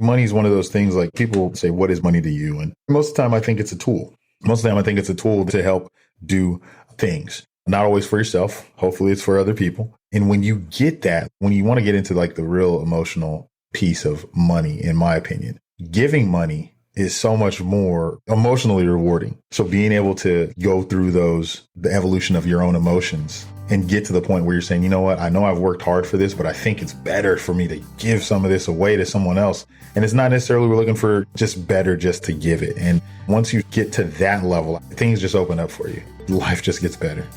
Money is one of those things like people say, what is money to you? And most of the time, I think it's a tool. Most of the time, I think it's a tool to help do things. Not always for yourself. Hopefully it's for other people. And when you get that, when you want to get into like the real emotional piece of money, in my opinion, giving money is so much more emotionally rewarding. So being able to go through the evolution of your own emotions and get to the point where you're saying, you know what, I know I've worked hard for this, but I think it's better for me to give some of this away to someone else. And it's not necessarily we're looking for just better just to give it. And once you get to that level, things just open up for you. Life just gets better.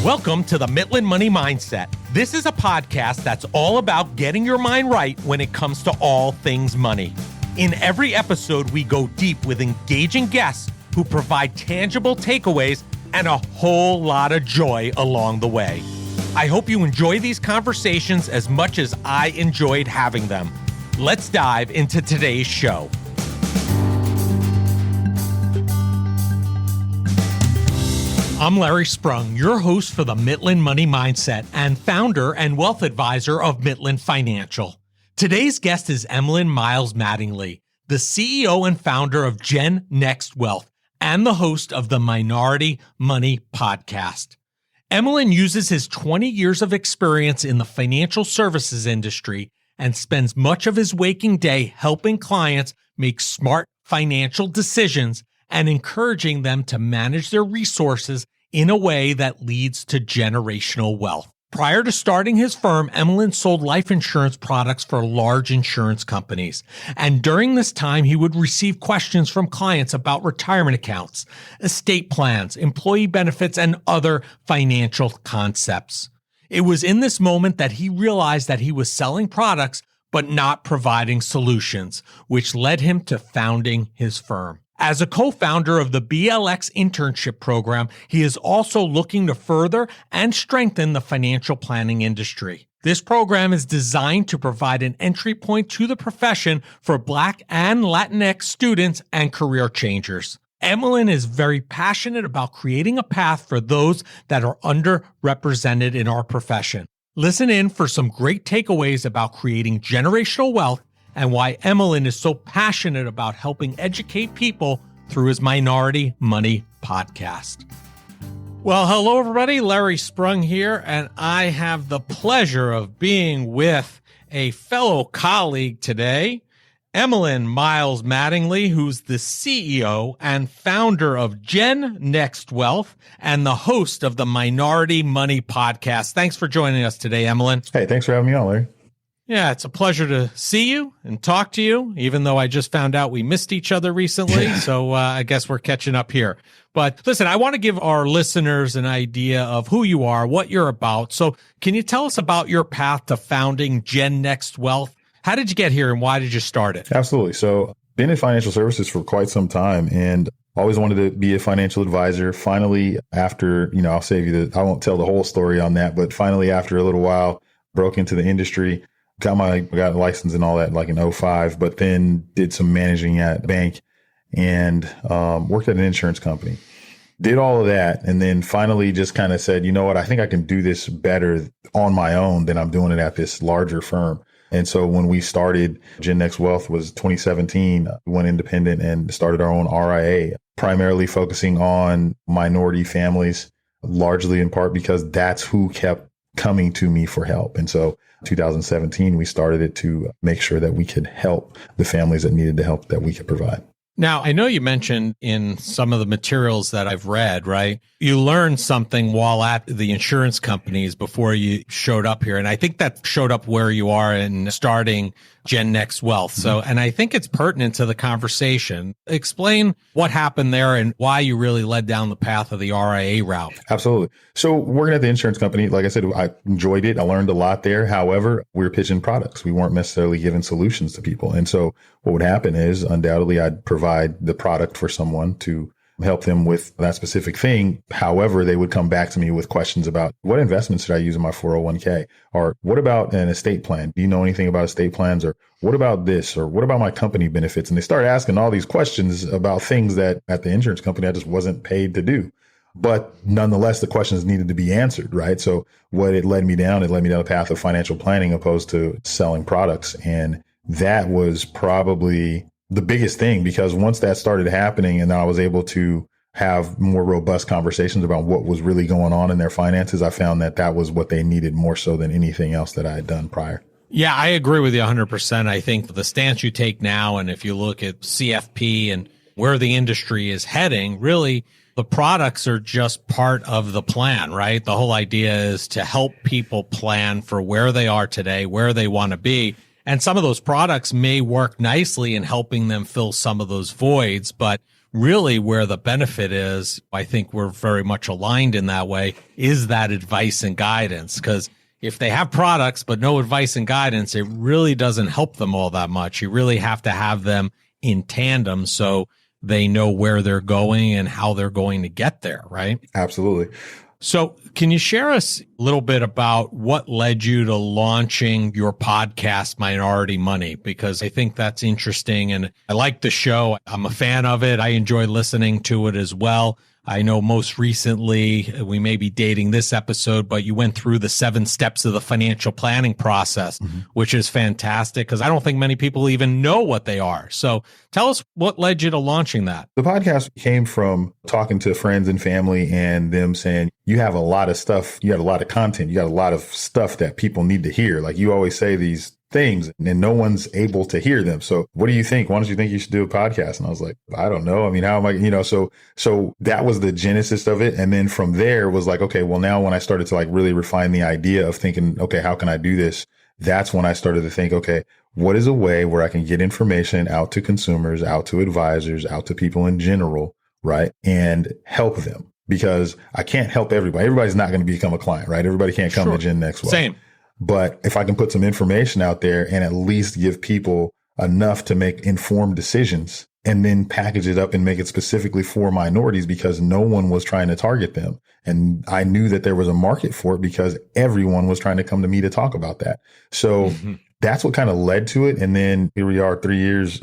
Welcome to the Mitlin Money Mindset. This is a podcast that's all about getting your mind right when it comes to all things money. In every episode, we go deep with engaging guests who provide tangible takeaways and a whole lot of joy along the way. I hope you enjoy these conversations as much as I enjoyed having them. Let's dive into today's show. I'm Larry Sprung, your host for the Mitlin Money Mindset and founder and wealth advisor of Mitlin Financial. Today's guest is Emlen Miles-Mattingly, the CEO and founder of Gen Next Wealth and the host of the Minority Money Podcast. Emlen uses his 20 years of experience in the financial services industry and spends much of his waking day helping clients make smart financial decisions and encouraging them to manage their resources in a way that leads to generational wealth. Prior to starting his firm, Emlen sold life insurance products for large insurance companies. And during this time, he would receive questions from clients about retirement accounts, estate plans, employee benefits, and other financial concepts. It was in this moment that he realized that he was selling products but not providing solutions, which led him to founding his firm. As a co-founder of the BLX Internship Program, he is also looking to further and strengthen the financial planning industry. This program is designed to provide an entry point to the profession for Black and Latinx students and career changers. Emlen is very passionate about creating a path for those that are underrepresented in our profession. Listen in for some great takeaways about creating generational wealth and why Emlen is so passionate about helping educate people through his Minority Money Podcast. Well, hello, everybody. Larry Sprung here, and I have the pleasure of being with a fellow colleague today, Emlen Miles-Mattingly, who's the CEO and founder of Gen Next Wealth and the host of the Minority Money Podcast. Thanks for joining us today, Emlen. Hey, thanks for having me on, Larry. Yeah, it's a pleasure to see you and talk to you, even though I just found out we missed each other recently. So I guess we're catching up here. But listen, I want to give our listeners an idea of who you are, what you're about. So can you tell us about your path to founding Gen Next Wealth? How did you get here and why did you start it? Absolutely. So been in financial services for quite some time and always wanted to be a financial advisor. Finally, after, I'll save you I won't tell the whole story on that, but finally, after a little while, broke into the industry. Got a license and all that like in 2005, but then did some managing at a bank and worked at an insurance company. Did all of that and then finally just kind of said, you know what, I think I can do this better on my own than I'm doing it at this larger firm. And so when we started, Gen Next Wealth was 2017, we went independent and started our own RIA, primarily focusing on minority families, largely in part because that's who kept coming to me for help. And so 2017, we started it to make sure that we could help the families that needed the help that we could provide. Now, I know you mentioned in some of the materials that I've read, right? You learned something while at the insurance companies before you showed up here. And I think that showed up where you are in starting Gen Next Wealth. So, and I think it's pertinent to the conversation. Explain what happened there and why you really led down the path of the RIA route. Absolutely. So working at the insurance company, like I said, I enjoyed it. I learned a lot there. However, we were pitching products. We weren't necessarily giving solutions to people. And so what would happen is undoubtedly I'd provide the product for someone to help them with that specific thing. However, they would come back to me with questions about what investments should I use in my 401k? Or what about an estate plan? Do you know anything about estate plans? Or what about this? Or what about my company benefits? And they started asking all these questions about things that at the insurance company, I just wasn't paid to do. But nonetheless, the questions needed to be answered, right? So what it led me down a path of financial planning opposed to selling products. And that was probably the biggest thing, because once that started happening and I was able to have more robust conversations about what was really going on in their finances, I found that that was what they needed more so than anything else that I had done prior. Yeah, I agree with you 100%. I think the stance you take now, and if you look at CFP and where the industry is heading, really, the products are just part of the plan, right? The whole idea is to help people plan for where they are today, where they want to be. And some of those products may work nicely in helping them fill some of those voids, but really where the benefit is, I think we're very much aligned in that way, is that advice and guidance. Because if they have products but no advice and guidance, it really doesn't help them all that much. You really have to have them in tandem so they know where they're going and how they're going to get there, right? Absolutely. So can you share us a little bit about what led you to launching your podcast, Minority Money? Because I think that's interesting and I like the show. I'm a fan of it. I enjoy listening to it as well. I know most recently, we may be dating this episode, but you went through the 7 steps of the financial planning process, which is fantastic because I don't think many people even know what they are. So tell us what led you to launching that. The podcast came from talking to friends and family and them saying, you have a lot of stuff, you got a lot of content, you got a lot of stuff that people need to hear. Like you always say these things and no one's able to hear them. So what do you think? Why don't you think you should do a podcast? And I was like, I don't know. I mean, how am I, so that was the genesis of it. And then from there was like, okay, well now when I started to like really refine the idea of thinking, okay, how can I do this? That's when I started to think, okay, what is a way where I can get information out to consumers, out to advisors, out to people in general, right? And help them, because I can't help everybody. Everybody's not going to become a client, right? Everybody can't come to Gen Next Wealth. Same. But if I can put some information out there and at least give people enough to make informed decisions and then package it up and make it specifically for minorities, because no one was trying to target them. And I knew that there was a market for it because everyone was trying to come to me to talk about that. So that's what kind of led to it. And then here we are 3 years.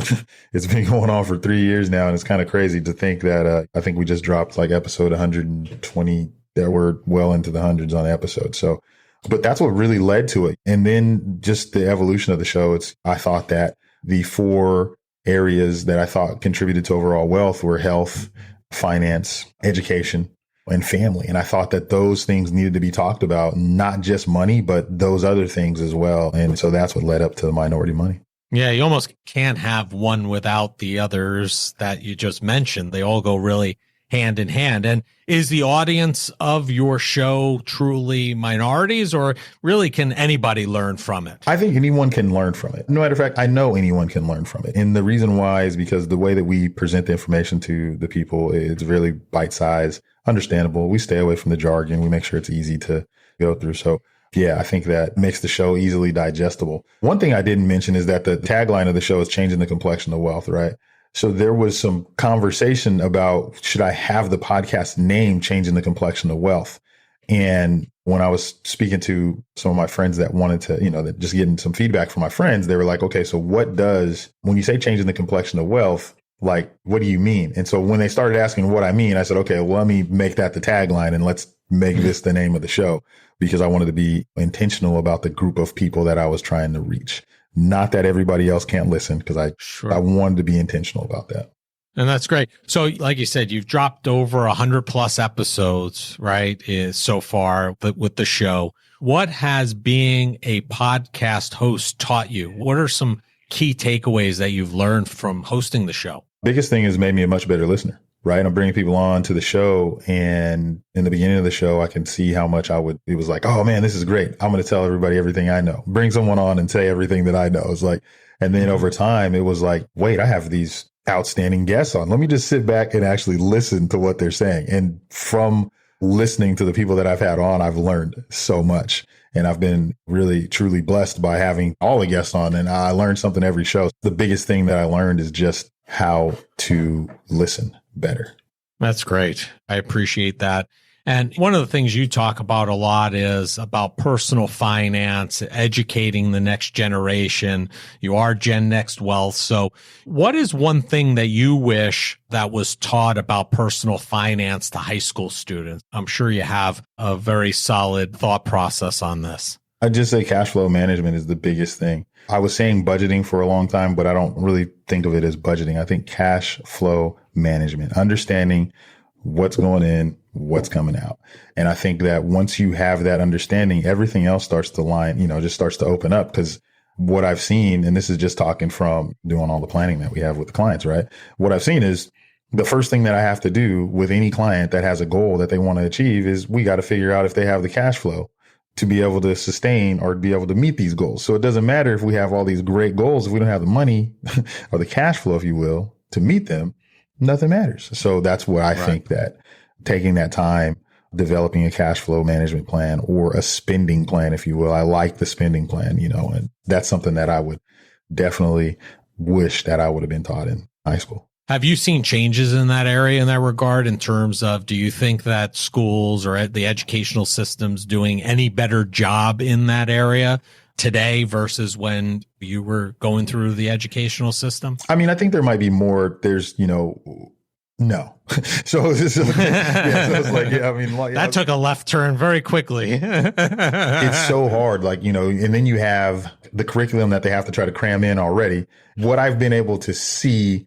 It's been going on for 3 years now. And it's kind of crazy to think that I think we just dropped like episode 120. That we're well into the hundreds on the episode. So but that's what really led to it. And then just the evolution of the show. I thought that the 4 areas that I thought contributed to overall wealth were health, finance, education, and family. And I thought that those things needed to be talked about, not just money, but those other things as well. And so that's what led up to Minority Money. Yeah, you almost can't have one without the others that you just mentioned. They all go really hand in hand. And is the audience of your show truly minorities, or really can anybody learn from it? I think anyone can learn from it. No matter of fact, I know anyone can learn from it. And the reason why is because the way that we present the information to the people is really bite-sized, understandable. We stay away from the jargon. We make sure it's easy to go through. So yeah, I think that makes the show easily digestible. One thing I didn't mention is that the tagline of the show is changing the complexion of wealth, right? So there was some conversation about, should I have the podcast name Changing the Complexion of Wealth? And when I was speaking to some of my friends that wanted to, that just getting some feedback from my friends, they were like, okay, so when you say changing the complexion of wealth, like, what do you mean? And so when they started asking what I mean, I said, okay, well, let me make that the tagline and let's make this the name of the show, because I wanted to be intentional about the group of people that I was trying to reach. Not that everybody else can't listen, because I wanted to be intentional about that. And that's great. So like you said, you've dropped over 100 plus episodes, right, so far with the show. What has being a podcast host taught you? What are some key takeaways that you've learned from hosting the show? Biggest thing is made me a much better listener, right? I'm bringing people on to the show, and in the beginning of the show, I can see how much it was like, oh man, this is great. I'm going to tell everybody everything I know. Bring someone on and say everything that I know. It's like, and then over time, it was like, wait, I have these outstanding guests on. Let me just sit back and actually listen to what they're saying. And from listening to the people that I've had on, I've learned so much. And I've been really, truly blessed by having all the guests on. And I learned something every show. The biggest thing that I learned is just how to listen better. That's great. I appreciate that. And one of the things you talk about a lot is about personal finance, educating the next generation. You are Gen Next Wealth. So what is one thing that you wish that was taught about personal finance to high school students? I'm sure you have a very solid thought process on this. I'd just say cash flow management is the biggest thing. I was saying budgeting for a long time, but I don't really think of it as budgeting. I think cash flow management, understanding what's going in, what's coming out. And I think that once you have that understanding, everything else starts to line, just starts to open up. Because what I've seen, and this is just talking from doing all the planning that we have with the clients, right? What I've seen is the first thing that I have to do with any client that has a goal that they want to achieve is we got to figure out if they have the cash flow to be able to sustain or be able to meet these goals. So it doesn't matter if we have all these great goals, if we don't have the money or the cash flow, if you will, to meet them, nothing matters. So that's what I think, that taking that time, developing a cash flow management plan or a spending plan, if you will. I like the spending plan, and that's something that I would definitely wish that I would have been taught in high school. Have you seen changes in that area in that regard, in terms of, do you think that schools or the educational systems doing any better job in that area today versus when you were going through the educational system? I mean, I think there might be more. There's, no. So it's like, that took a left turn very quickly. It's so hard, and then you have the curriculum that they have to try to cram in already. What I've been able to see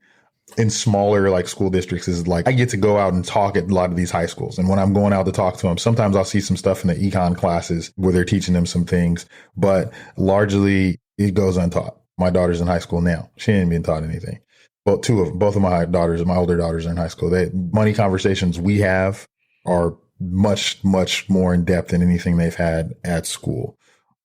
in smaller school districts is I get to go out and talk at a lot of these high schools. And when I'm going out to talk to them, sometimes I'll see some stuff in the econ classes where they're teaching them some things, but largely it goes untaught. My daughter's in high school now. She ain't been taught anything. Well, both of my older daughters are in high school. Money conversations we have are much, much more in depth than anything they've had at school.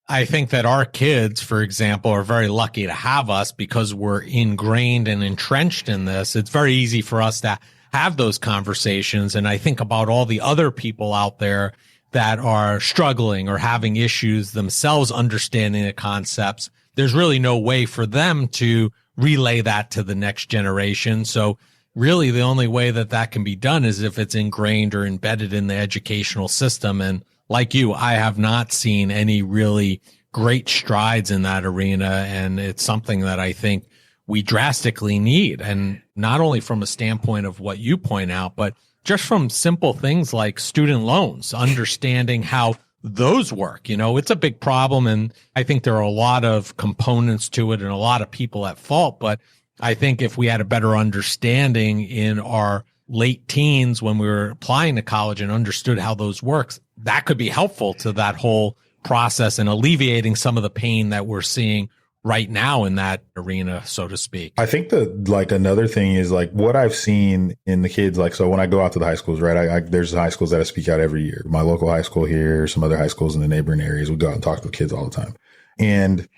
I think that our kids, for example, are very lucky to have us because we're ingrained and entrenched in this. It's very easy for us to have those conversations. And I think about all the other people out there that are struggling or having issues themselves understanding the concepts. There's really no way for them to relay that to the next generation. So really the only way that can be done is if it's ingrained or embedded in the educational system. And like you, I have not seen any really great strides in that arena. And it's something that I think we drastically need. And not only from a standpoint of what you point out, but just from simple things like student loans, understanding how those work. It's a big problem. And I think there are a lot of components to it and a lot of people at fault. But I think if we had a better understanding in our late teens when we were applying to college and understood how those works, that could be helpful to that whole process and alleviating some of the pain that we're seeing right now in that arena, so to speak. I think that another thing is what I've seen in the kids, so when I go out to the high schools, right, there's high schools that I speak out every year, my local high school here, some other high schools in the neighboring areas. We go out and talk to the kids all the time. And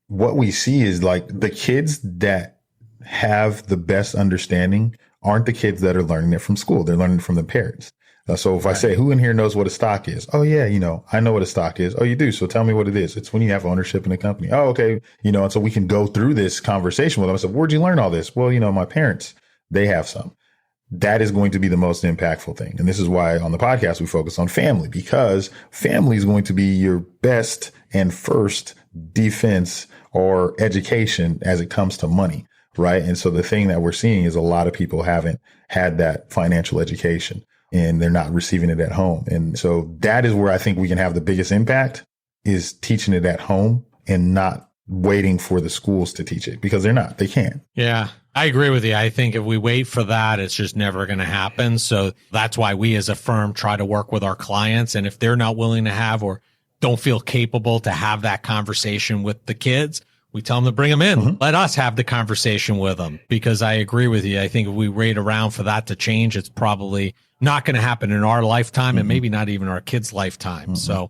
what we see is the kids that have the best understanding aren't the kids that are learning it from school. They're learning it from the parents. So if I say, who in here knows what a stock is? Oh, yeah, I know what a stock is. Oh, you do. So tell me what it is. It's when you have ownership in a company. Oh, okay. And so we can go through this conversation with them. I said, where'd you learn all this? Well, my parents, they have some. That is going to be the most impactful thing. And this is why on the podcast, we focus on family, because family is going to be your best and first defense or education as it comes to money. Right. And so the thing that we're seeing is a lot of people haven't had that financial education and they're not receiving it at home. And so that is where I think we can have the biggest impact, is teaching it at home and not waiting for the schools to teach it, because they can't. Yeah, I agree with you. I think if we wait for that, it's just never going to happen. So that's why we as a firm try to work with our clients. And if they're not willing to have or don't feel capable to have that conversation with the kids, we tell them to bring them in. Mm-hmm. Let us have the conversation with them, because I agree with you. I think if we wait around for that to change, it's probably not going to happen in our lifetime, and maybe not even our kids' lifetime. So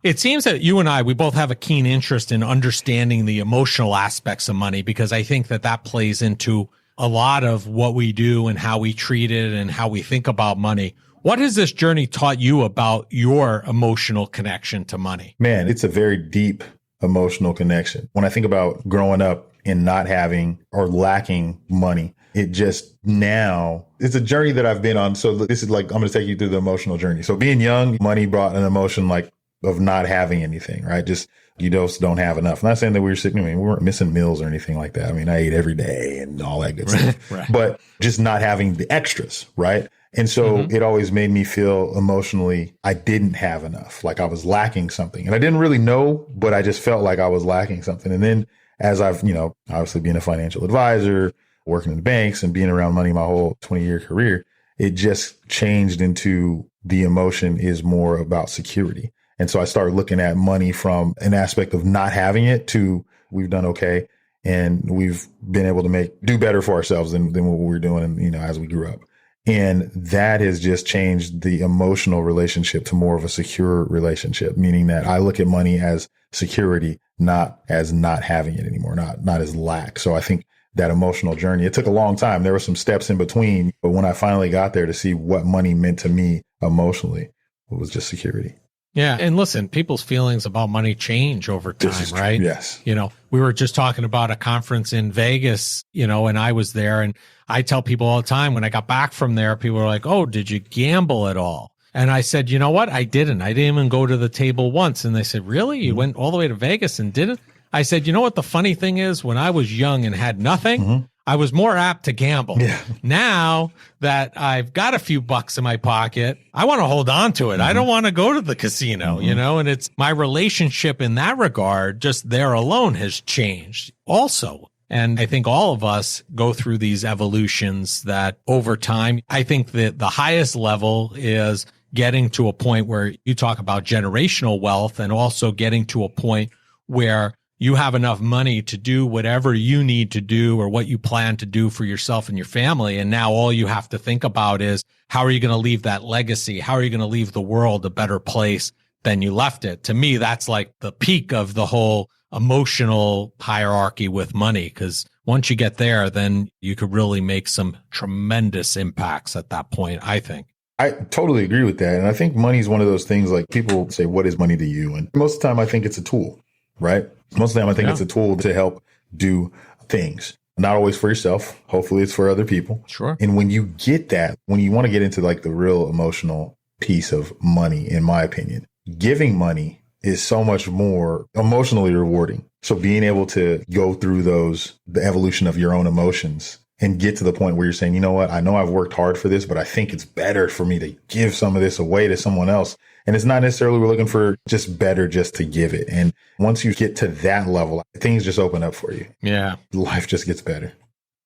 it seems that you and we both have a keen interest in understanding the emotional aspects of money, because I think that plays into a lot of what we do and how we treat it and how we think about money. What has this journey taught you about your emotional connection to money? Man, it's a very deep emotional connection. When I think about growing up and not having or lacking money, it just it's a journey that I've been on. So this is I'm going to take you through the emotional journey. So being young, money brought an emotion of not having anything, right? Just, you just don't have enough. I'm not saying that we weren't missing meals or anything like that. I mean, I ate every day and all that good stuff, right. But just not having the extras, right? And so it always made me feel emotionally, I didn't have enough, like I was lacking something. And I didn't really know, but I just felt like I was lacking something. And then as I've, obviously being a financial advisor, working in the banks and being around money my whole 20-year career, it just changed into the emotion is more about security. And so I started looking at money from an aspect of not having it to we've done okay. And we've been able to do better for ourselves than what we were doing, as we grew up. And that has just changed the emotional relationship to more of a secure relationship, meaning that I look at money as security, not as not having it anymore, not as lack. So I think that emotional journey, it took a long time. There were some steps in between, but when I finally got there to see what money meant to me emotionally, it was just security. Yeah. And listen, people's feelings about money change over time, right? Yes. We were just talking about a conference in Vegas, and I was there, and I tell people all the time when I got back from there, people are like, "Oh, did you gamble at all?" And I said, "You know what? I didn't. I didn't even go to the table once." And they said, "Really? You went all the way to Vegas and didn't?" I said, "You know what the funny thing is? When I was young and had nothing, I was more apt to gamble. Yeah. Now that I've got a few bucks in my pocket, I want to hold on to it. I don't want to go to the casino, and it's my relationship in that regard, just there alone has changed also. And I think all of us go through these evolutions that over time, I think that the highest level is getting to a point where you talk about generational wealth and also getting to a point where you have enough money to do whatever you need to do or what you plan to do for yourself and your family. And now all you have to think about is how are you going to leave that legacy? How are you going to leave the world a better place than you left it? To me, that's like the peak of the whole emotional hierarchy with money. Because once you get there, then you could really make some tremendous impacts at that point, I think. I totally agree with that. And I think money is one of those things like people say, what is money to you? And most of the time I think it's a tool, right? Most of the time I think it's a tool to help do things, not always for yourself. Hopefully it's for other people. Sure. And when you get that, when you want to get into like the real emotional piece of money, in my opinion, giving money is so much more emotionally rewarding. So being able to go through the evolution of your own emotions and get to the point where you're saying, you know what, I know I've worked hard for this, but I think it's better for me to give some of this away to someone else. And it's not necessarily we're looking for just better just to give it. And once you get to that level, things just open up for you. Yeah. Life just gets better.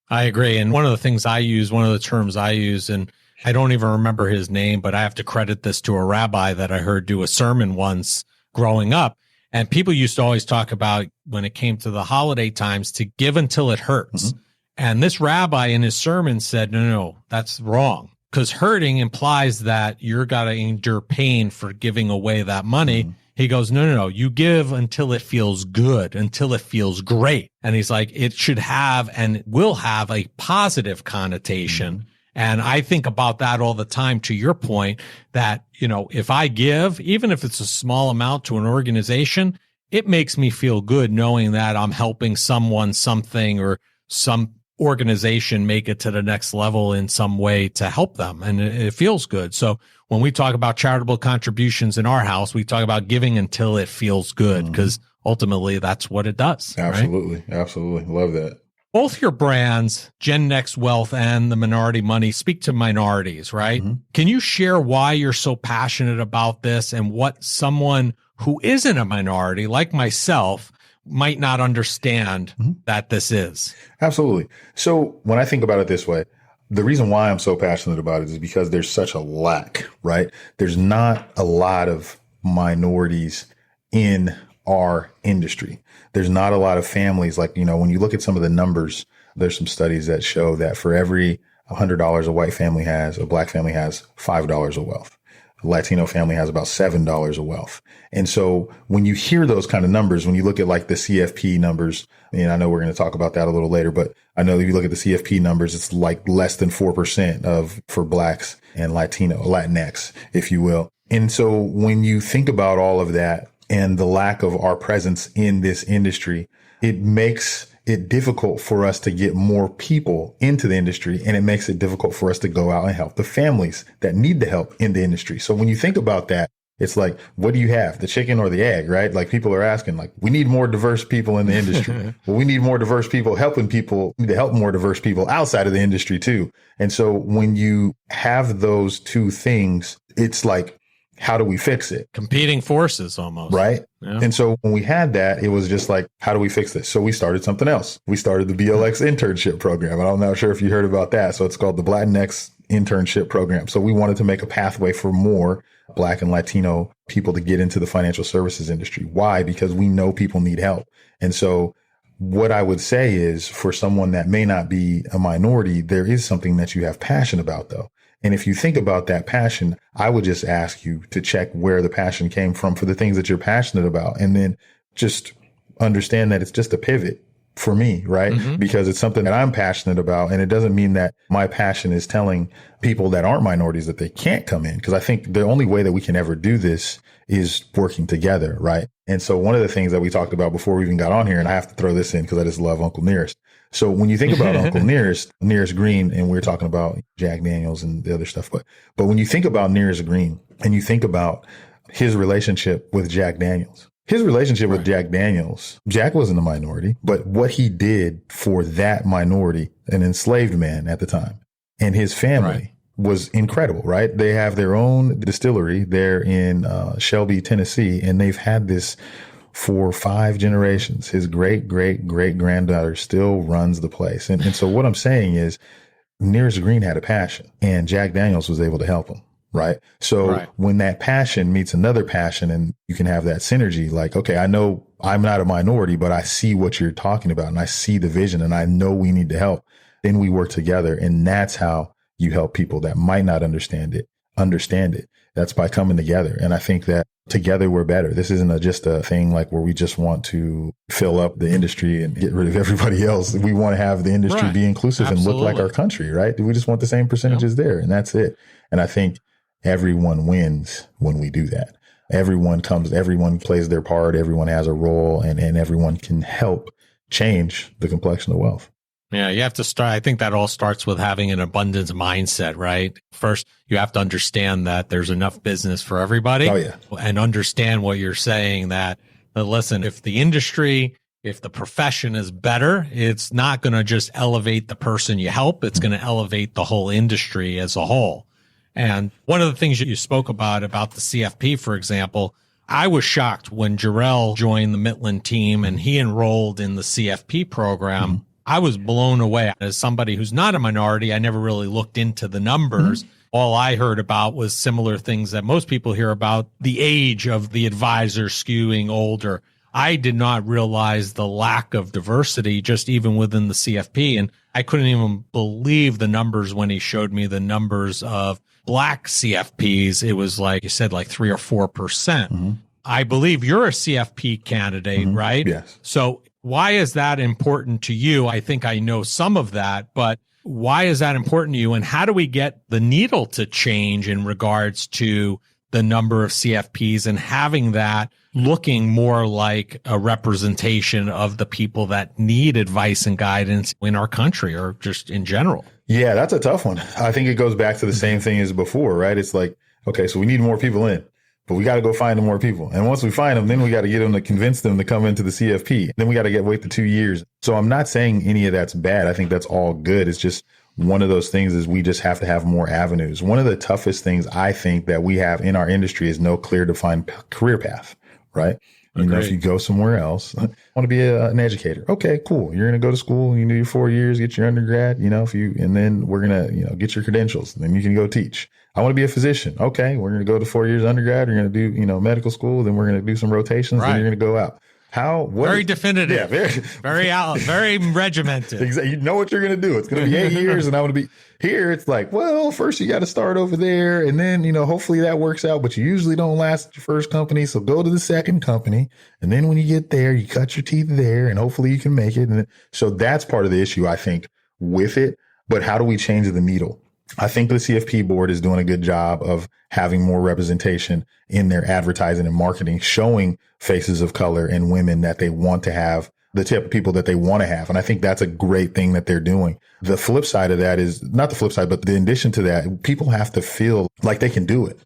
I agree. And one of the things one of the terms I use, and I don't even remember his name, but I have to credit this to a rabbi that I heard do a sermon once growing up. And people used to always talk about when it came to the holiday times to give until it hurts. And this rabbi in his sermon said, no, that's wrong. Because hurting implies that you're got to endure pain for giving away that money. He goes, no, you give until it feels good, until it feels great. And he's like, it should have and will have a positive connotation. And I think about that all the time, to your point, that, if I give, even if it's a small amount to an organization, it makes me feel good knowing that I'm helping someone, something, or some organization make it to the next level in some way to help them. And it feels good. So when we talk about charitable contributions in our house, we talk about giving until it feels good, because ultimately that's what it does. Absolutely. Right? Absolutely. Love that. Both your brands, Gen Next Wealth and the Minority Money, speak to minorities, right? Can you share why you're so passionate about this and what someone who isn't a minority like myself might not understand that this is? Absolutely. So when I think about it this way, the reason why I'm so passionate about it is because there's such a lack, right? There's not a lot of minorities in our industry. There's not a lot of families. Like, when you look at some of the numbers, there's some studies that show that for every $100 a white family has, a black family has $5 of wealth. A Latino family has about $7 of wealth. And so when you hear those kind of numbers, when you look at like the CFP numbers, and I know we're going to talk about that a little later, but I know if you look at the CFP numbers, it's like less than 4% for blacks and Latinx, if you will. And so when you think about all of that and the lack of our presence in this industry, it makes it difficult for us to get more people into the industry, and it makes it difficult for us to go out and help the families that need the help in the industry. So when you think about that, It's like, what do you have, the chicken or the egg, right? Like people are asking, like, we need more diverse people in the industry. Well, we need more diverse people helping people. We need to help more diverse people outside of the industry too. And so when you have those two things, it's like, how do we fix it? Competing forces almost. Right. Yeah. And so when we had that, it was just like, how do we fix this? So we started something else. We started the BLX Internship Program. And I'm not sure if you heard about that. So it's called the Latinx Internship Program. So we wanted to make a pathway for more Black and Latino people to get into the financial services industry. Why? Because we know people need help. And so what I would say is, for someone that may not be a minority, there is something that you have passion about, though. And if you think about that passion, I would just ask you to check where the passion came from for the things that you're passionate about. And then just understand that it's just a pivot for me, right? Mm-hmm. Because it's something that I'm passionate about. And it doesn't mean that my passion is telling people that aren't minorities that they can't come in. Because I think the only way that we can ever do this is working together, right? And so one of the things that we talked about before we even got on here, and I have to throw this in because I just love Uncle Nearest. So when you think about Uncle Nearest Green, and we're talking about Jack Daniels and the other stuff, but when you think about Nearest Green and you think about his relationship with Jack Daniels, with Jack Daniels, Jack wasn't a minority, but what he did for that minority, an enslaved man at the time, and his family was incredible, right? They have their own distillery there in Shelby, Tennessee, and they've had this for 5 generations. His great granddaughter still runs the place. And so what I'm saying is, Nearest Green had a passion, and Jack Daniels was able to help him. Right. So when that passion meets another passion, and you can have that synergy, like, okay, I know I'm not a minority, but I see what you're talking about, and I see the vision, and I know we need to help. Then we work together. And that's how you help people that might not understand it. That's by coming together. And I think that together we're better. This isn't just a thing like where we just want to fill up the industry and get rid of everybody else. We want to have the industry be inclusive and look like our country, right? We just want the same percentages there, and that's it. And I think everyone wins when we do that. Everyone plays their part, everyone has a role, and everyone can help change the complexion of wealth. Yeah, you have to start. I think that all starts with having an abundance mindset, right? First, you have to understand that there's enough business for everybody. Oh, yeah. And understand what you're saying, that listen, if the profession is better, it's not going to just elevate the person you help. It's going to elevate the whole industry as a whole. And one of the things that you spoke about the CFP, for example, I was shocked when Jarrell joined the Mitlin team and he enrolled in the CFP program. Mm-hmm. I was blown away. As somebody who's not a minority, I never really looked into the numbers. Mm-hmm. All I heard about was similar things that most people hear about, the age of the advisor skewing older. I did not realize the lack of diversity just even within the CFP. And I couldn't even believe the numbers when he showed me the numbers of Black CFPs. It was like you said, like 3 or 4%. Mm-hmm. I believe you're a CFP candidate, mm-hmm. right? Yes. So why is that important to you? I think I know some of that, but why is that important to you? And how do we get the needle to change in regards to the number of CFPs and having that looking more like a representation of the people that need advice and guidance in our country or just in general? Yeah, that's a tough one. I think it goes back to the same thing as before, right? It's like, okay, so we need more people in, but we got to go find more people. And once we find them, then we got to get them to convince them to come into the CFP. Then we got to wait the 2 years. So I'm not saying any of that's bad. I think that's all good. It's just one of those things is we just have to have more avenues. One of the toughest things I think that we have in our industry is no clear defined career path, right? You know, if you go somewhere else, I want to be an educator. Okay, cool. You're going to go to school, you do your 4 years, get your undergrad, and then we're going to, get your credentials, and then you can go teach. I want to be a physician. Okay, we're going to go to 4 years undergrad. You're going to do, medical school. Then we're going to do some rotations. Then you're going to go out. Very definitive. Yeah, very regimented. Exactly. You know what you're going to do. It's going to be 8 years, and I'm going to be here. It's like, well, first you got to start over there, and then hopefully that works out. But you usually don't last at your first company, so go to the second company, and then when you get there, you cut your teeth there, and hopefully you can make it. And so that's part of the issue, I think, with it. But how do we change the needle? I think the CFP board is doing a good job of having more representation in their advertising and marketing, showing faces of color and women that they want to have, the type of people that they want to have. And I think that's a great thing that they're doing. The flip side of that is not the flip side, but in addition to that, people have to feel like they can do it.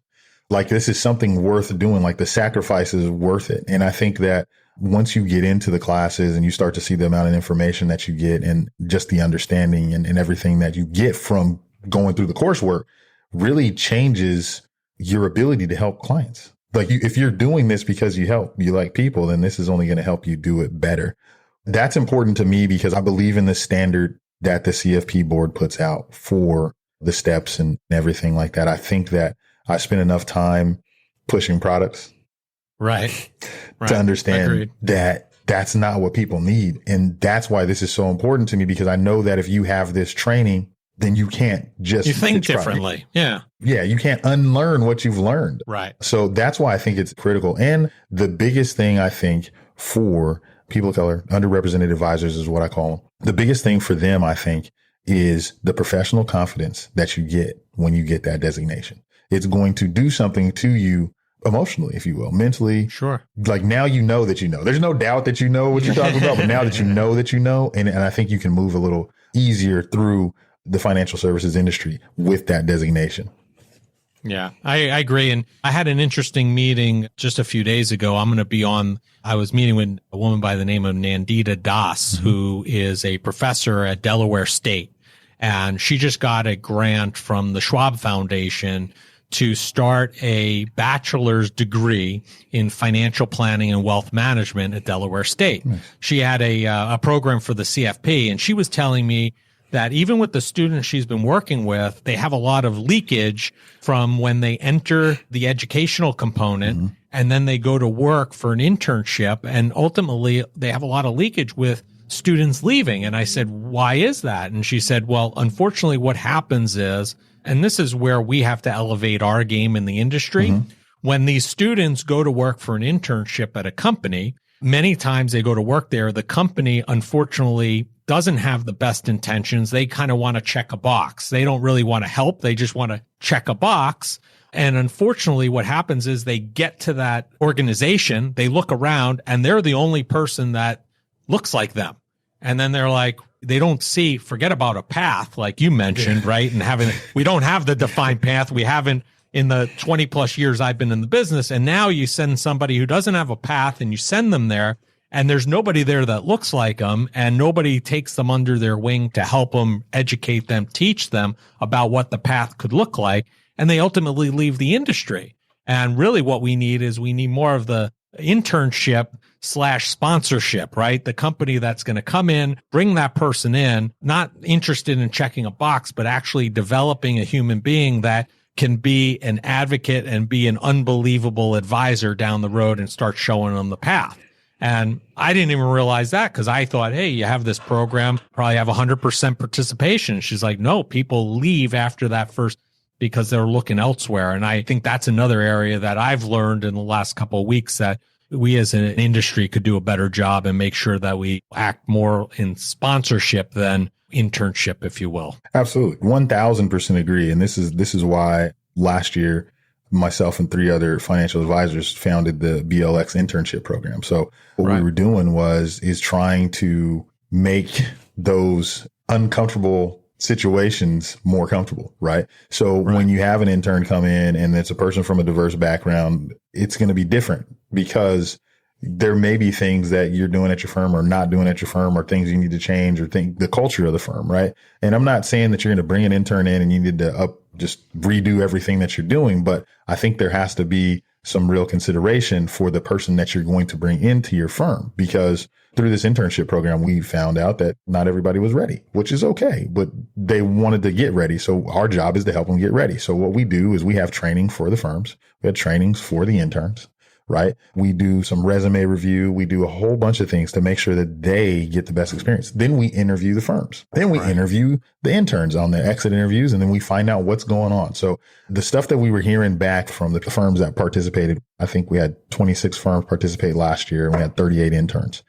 Like, this is something worth doing. Like, the sacrifice is worth it. And I think that once you get into the classes and you start to see the amount of information that you get and just the understanding and everything that you get from going through the coursework really changes your ability to help clients. Like, if you're doing this because you like people, then this is only going to help you do it better. That's important to me because I believe in the standard that the CFP board puts out for the steps and everything like that. I think that I spend enough time pushing products Right. to understand Agreed. that that's not what people need. And that's why this is so important to me, because I know that if you have this training, then you can't just You think pitch differently. product. Yeah. You can't unlearn what you've learned. Right. So that's why I think it's critical. And the biggest thing I think for people of color, underrepresented advisors is what I call them. The biggest thing for them, I think, is the professional confidence that you get when you get that designation. It's going to do something to you emotionally, if you will, mentally. Sure. Like, now you know that you know. There's no doubt that you know what you're talking about, but now that you know, and I think you can move a little easier through the financial services industry with that designation. Yeah, I agree. And I had an interesting meeting just a few days ago. I was meeting with a woman by the name of Nandita Das, who is a professor at Delaware State. And she just got a grant from the Schwab Foundation to start a bachelor's degree in financial planning and wealth management at Delaware State. She had a program for the CFP, and she was telling me that even with the students she's been working with, they have a lot of leakage from when they enter the educational component and then they go to work for an internship. And ultimately, they have a lot of leakage with students leaving. And I said, why is that? And she said, well, unfortunately, what happens is, and this is where we have to elevate our game in the industry, when these students go to work for an internship at a company, many times they go to work there, the company, unfortunately, doesn't have the best intentions. They kind of want to check a box. They don't really want to help. They just want to check a box. And unfortunately, what happens is they get to that organization, they look around, and they're the only person that looks like them. And then they're like, they don't see, forget about a path, like you mentioned, right? And we don't have the defined path. We haven't in the 20 plus years I've been in the business. And now you send somebody who doesn't have a path and you send them there, and there's nobody there that looks like them, and nobody takes them under their wing to help them, educate them, teach them about what the path could look like. And they ultimately leave the industry. And really what we need more of the internship / sponsorship, right? The company that's going to come in, bring that person in, not interested in checking a box, but actually developing a human being that can be an advocate and be an unbelievable advisor down the road and start showing them the path. And I didn't even realize that, because I thought, hey, you have this program, probably have 100% participation. She's like, no, people leave after that first because they're looking elsewhere. And I think that's another area that I've learned in the last couple of weeks, that we as an industry could do a better job and make sure that we act more in sponsorship than internship, if you will. Absolutely. 1000% agree. And this is why last year, myself and 3 other financial advisors founded the BLX Internship Program. So what we were doing is trying to make those uncomfortable situations more comfortable, right? So when you have an intern come in and it's a person from a diverse background, it's going to be different, because there may be things that you're doing at your firm or not doing at your firm, or things you need to change, or the culture of the firm, right? And I'm not saying that you're going to bring an intern in and you need to just redo everything that you're doing, but I think there has to be some real consideration for the person that you're going to bring into your firm, because through this internship program, we found out that not everybody was ready, which is okay, but they wanted to get ready. So our job is to help them get ready. So what we do is we have training for the firms. We have trainings for the interns. Right? We do some resume review. We do a whole bunch of things to make sure that they get the best experience. Then we interview the firms. Then we interview the interns on their exit interviews, and then we find out what's going on. So the stuff that we were hearing back from the firms that participated, I think we had 26 firms participate last year, and we had 38 interns.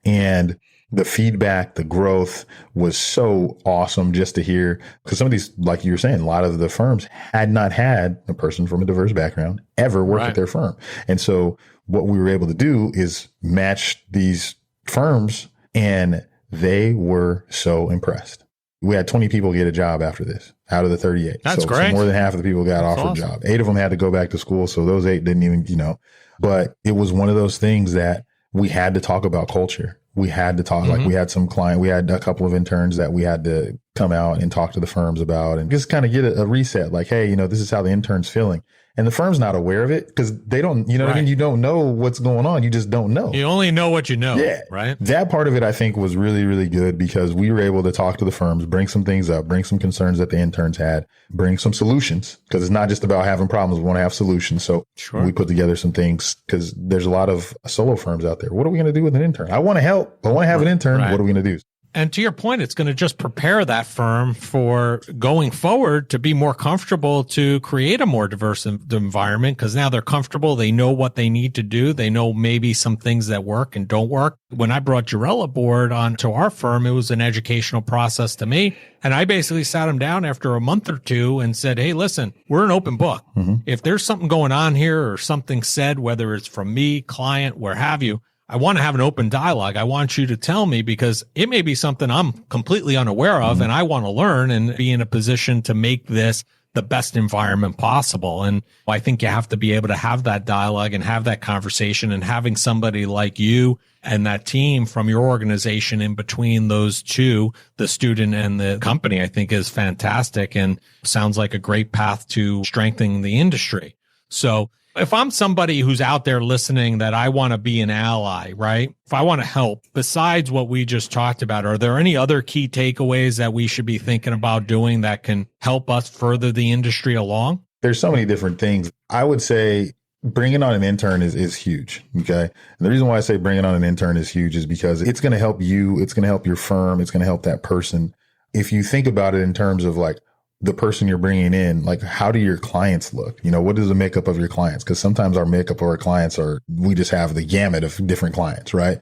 And the feedback, the growth was so awesome just to hear, because some of these, like you were saying, a lot of the firms had not had a person from a diverse background ever work at their firm. And so what we were able to do is match these firms, and they were so impressed. We had 20 people get a job after this out of the 38. That's so, great. So more than half of the people got offered a job. 8 of them had to go back to school. So those 8 didn't even, but it was one of those things that we had to talk about culture. We had to talk, like we had we had a couple of interns that we had to come out and talk to the firms about and just kind of get a reset. Like, hey, this is how the intern's feeling. And the firm's not aware of it because they don't, what I mean? You don't know what's going on. You just don't know. You only know what you know. Yeah. Right. That part of it, I think, was really, really good because we were able to talk to the firms, bring some things up, bring some concerns that the interns had, bring some solutions because it's not just about having problems. We want to have solutions. So we put together some things because there's a lot of solo firms out there. What are we going to do with an intern? I want to help. I want to have an intern. What are we going to do? And to your point, it's going to just prepare that firm for going forward to be more comfortable to create a more diverse environment because now they're comfortable. They know what they need to do. They know maybe some things that work and don't work. When I brought Jarrell aboard onto our firm, it was an educational process to me. And I basically sat him down after a month or two and said, hey, listen, we're an open book. If there's something going on here or something said, whether it's from me, client, where have you, I want to have an open dialogue. I want you to tell me because it may be something I'm completely unaware of and I want to learn and be in a position to make this the best environment possible. And I think you have to be able to have that dialogue and have that conversation, and having somebody like you and that team from your organization in between those two, the student and the company, I think is fantastic and sounds like a great path to strengthening the industry. So if I'm somebody who's out there listening that I want to be an ally, right? If I want to help, besides what we just talked about, are there any other key takeaways that we should be thinking about doing that can help us further the industry along? There's so many different things. I would say bringing on an intern is huge. Okay. And the reason why I say bringing on an intern is huge is because it's going to help you. It's going to help your firm. It's going to help that person. If you think about it in terms of like, the person you're bringing in, like how do your clients look? What is the makeup of your clients? Because sometimes our makeup of our clients we just have the gamut of different clients, right?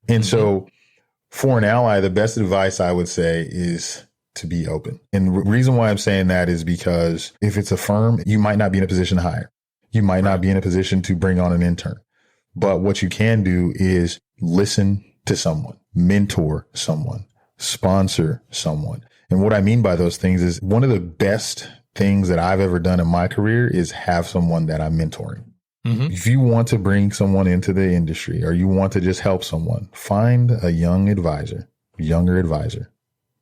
And so for an ally, the best advice I would say is to be open. And the reason why I'm saying that is because if it's a firm, you might not be in a position to hire. You might not be in a position to bring on an intern. But what you can do is listen to someone, mentor someone, sponsor someone. And what I mean by those things is one of the best things that I've ever done in my career is have someone that I'm mentoring. If you want to bring someone into the industry or you want to just help someone, find a younger advisor,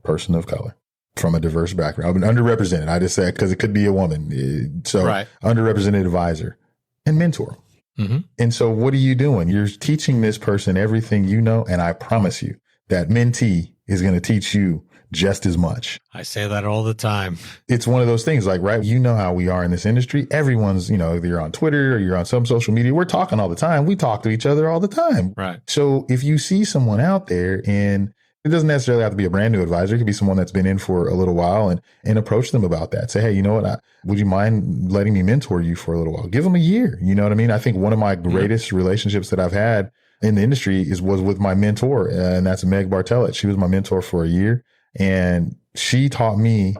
person of color from a diverse background, underrepresented. I just said because it could be a woman. So underrepresented advisor and mentor them. And so what are you doing? You're teaching this person everything you know. And I promise you that mentee is going to teach you just as much. I say that all the time. It's one of those things like, right, how we are in this industry. Everyone's, if you're on Twitter or you're on some social media, we're talking all the time. We talk to each other all the time. Right. So if you see someone out there, and it doesn't necessarily have to be a brand new advisor. It could be someone that's been in for a little while and approach them about that. Say, hey, you know what? Would you mind letting me mentor you for a little while? Give them a year. You know what I mean? I think one of my greatest relationships that I've had in the industry was with my mentor, and that's Meg Bartellett. She was my mentor for a year. And she taught me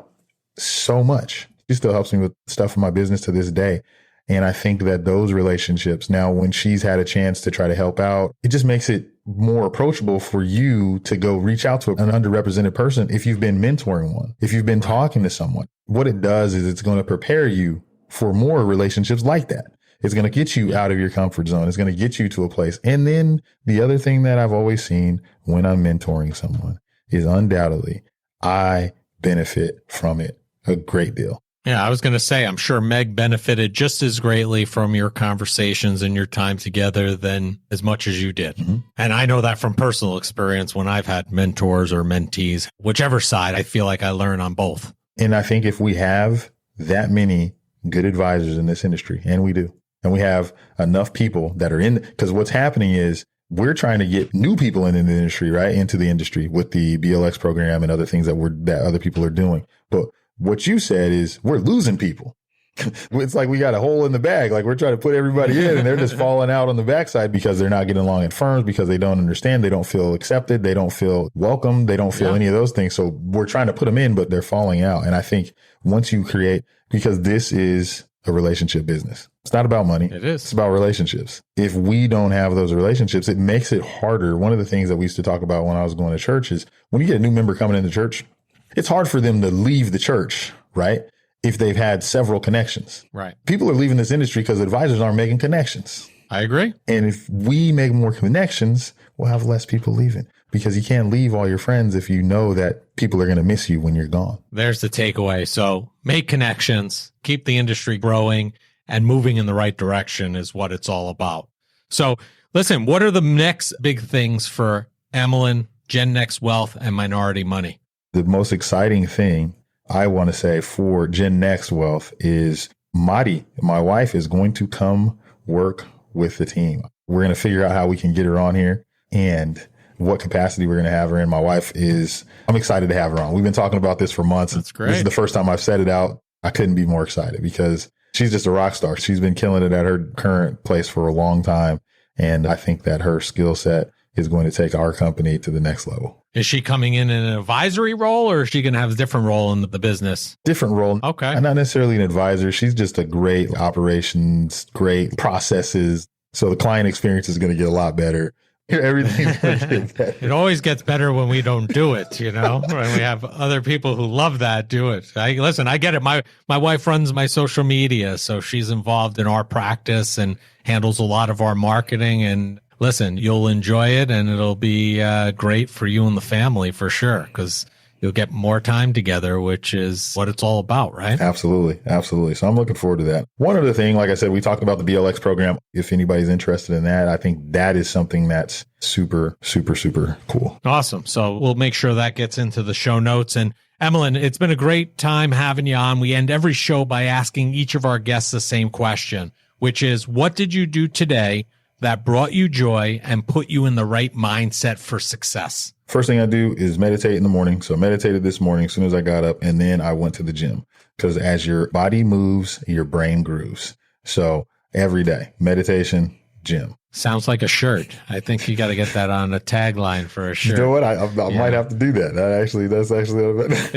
so much. She still helps me with stuff in my business to this day. And I think that those relationships now, when she's had a chance to try to help out, it just makes it more approachable for you to go reach out to an underrepresented person. If you've been mentoring one, if you've been talking to someone, what it does is it's going to prepare you for more relationships like that. It's going to get you out of your comfort zone. It's going to get you to a place. And then the other thing that I've always seen when I'm mentoring someone is undoubtedly I benefit from it a great deal. Yeah, I was going to say, I'm sure Meg benefited just as greatly from your conversations and your time together than as much as you did. And I know that from personal experience when I've had mentors or mentees, whichever side, I feel like I learn on both. And I think if we have that many good advisors in this industry, and we do, and we have enough people that are in, because what's happening is we're trying to get new people in the industry, right? Into the industry with the BLX program and other things that other people are doing. But what you said is we're losing people. It's like we got a hole in the bag. Like we're trying to put everybody in and they're just falling out on the backside because they're not getting along in firms, because they don't understand. They don't feel accepted. They don't feel welcome. They don't feel any of those things. So we're trying to put them in, but they're falling out. And I think once you create, because this is a relationship business. It's not about money. It is. It's about relationships. If we don't have those relationships, it makes it harder. One of the things that we used to talk about when I was going to church is when you get a new member coming into church, it's hard for them to leave the church, right? If they've had several connections. Right. People are leaving this industry because advisors aren't making connections. I agree. And if we make more connections, we'll have less people leaving, because you can't leave all your friends if you know that people are going to miss you when you're gone. There's the takeaway. So make connections, keep the industry growing and moving in the right direction is what it's all about. So listen, what are the next big things for Emlen, Gen Next Wealth, and Minority Money? The most exciting thing I want to say for Gen Next Wealth is Madi, my wife, is going to come work with the team. We're going to figure out how we can get her on here and what capacity we're going to have her in. My wife is, I'm excited to have her on. We've been talking about this for months. That's great. This is the first time I've said it out. I couldn't be more excited because she's just a rock star. She's been killing it at her current place for a long time. And I think that her skill set is going to take our company to the next level. Is she coming in an advisory role, or is she going to have a different role in the business? Different role. Okay. And not necessarily an advisor. She's just a great operations, great processes. So the client experience is going to get a lot better. Everything's going to get better. It always gets better when we don't do it, when we have other people who love that do it. I get it. My wife runs my social media, so she's involved in our practice and handles a lot of our marketing. And listen, you'll enjoy it, and it'll be great for you and the family for sure, because you'll get more time together, which is what it's all about, right? Absolutely. Absolutely. So I'm looking forward to that. One other thing, like I said, we talked about the BLX program. If anybody's interested in that, I think that is something that's super, super, super cool. Awesome. So we'll make sure that gets into the show notes. And Emlen, it's been a great time having you on. We end every show by asking each of our guests the same question, which is, what did you do today that brought you joy and put you in the right mindset for success? First thing I do is meditate in the morning. So I meditated this morning as soon as I got up, and then I went to the gym, because as your body moves, your brain grooves. So every day, meditation, gym. Sounds like a shirt. I think you got to get that on a tagline for a shirt. You know what? I might have to do that. That's actually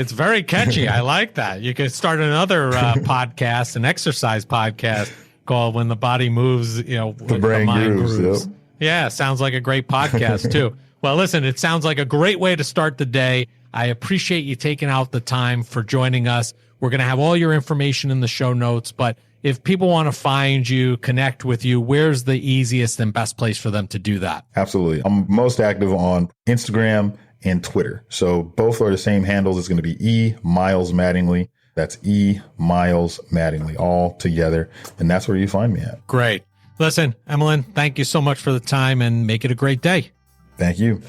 it's very catchy. I like that. You could start another podcast, an exercise podcast called "When the Body Moves." The brain grooves. Yep. Yeah, sounds like a great podcast too. Well, listen, it sounds like a great way to start the day. I appreciate you taking out the time for joining us. We're going to have all your information in the show notes, but if people want to find you, connect with you, where's the easiest and best place for them to do that? Absolutely. I'm most active on Instagram and Twitter. So both are the same handles. It's going to be E Miles Mattingly. That's E Miles Mattingly, all together. And that's where you find me at. Great. Listen, Emlen, thank you so much for the time, and make it a great day. Thank you.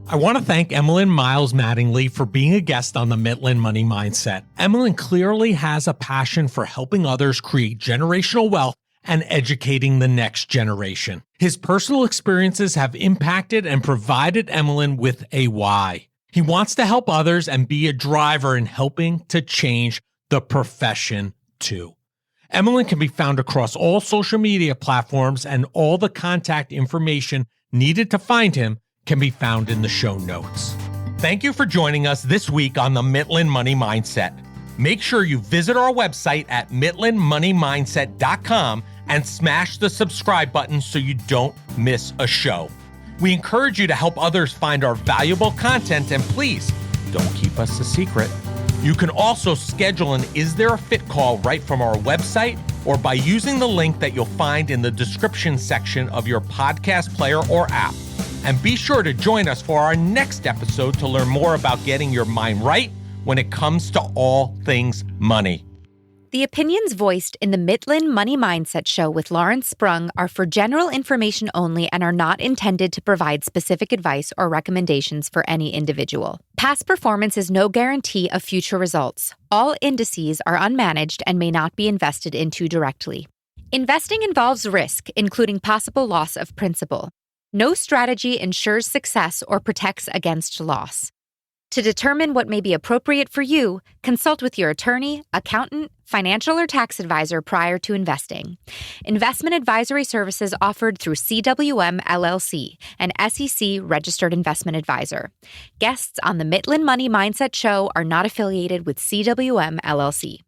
I want to thank Emlen Miles-Mattingly for being a guest on the Mitlin Money Mindset. Emlen clearly has a passion for helping others create generational wealth and educating the next generation. His personal experiences have impacted and provided Emlen with a why. He wants to help others and be a driver in helping to change the profession too. Emlen can be found across all social media platforms, and all the contact information needed to find him can be found in the show notes. Thank you for joining us this week on the Mitlin Money Mindset. Make sure you visit our website at mitlinmoneymindset.com and smash the subscribe button so you don't miss a show. We encourage you to help others find our valuable content, and please don't keep us a secret. You can also schedule an Is There a Fit call right from our website, or by using the link that you'll find in the description section of your podcast player or app. And be sure to join us for our next episode to learn more about getting your mind right when it comes to all things money. The opinions voiced in the Mitlin Money Mindset Show with Lawrence Sprung are for general information only and are not intended to provide specific advice or recommendations for any individual. Past performance is no guarantee of future results. All indices are unmanaged and may not be invested into directly. Investing involves risk, including possible loss of principal. No strategy ensures success or protects against loss. To determine what may be appropriate for you, consult with your attorney, accountant, financial or tax advisor prior to investing. Investment advisory services offered through CWM LLC, an SEC-registered investment advisor. Guests on the Mitlin Money Mindset Show are not affiliated with CWM LLC.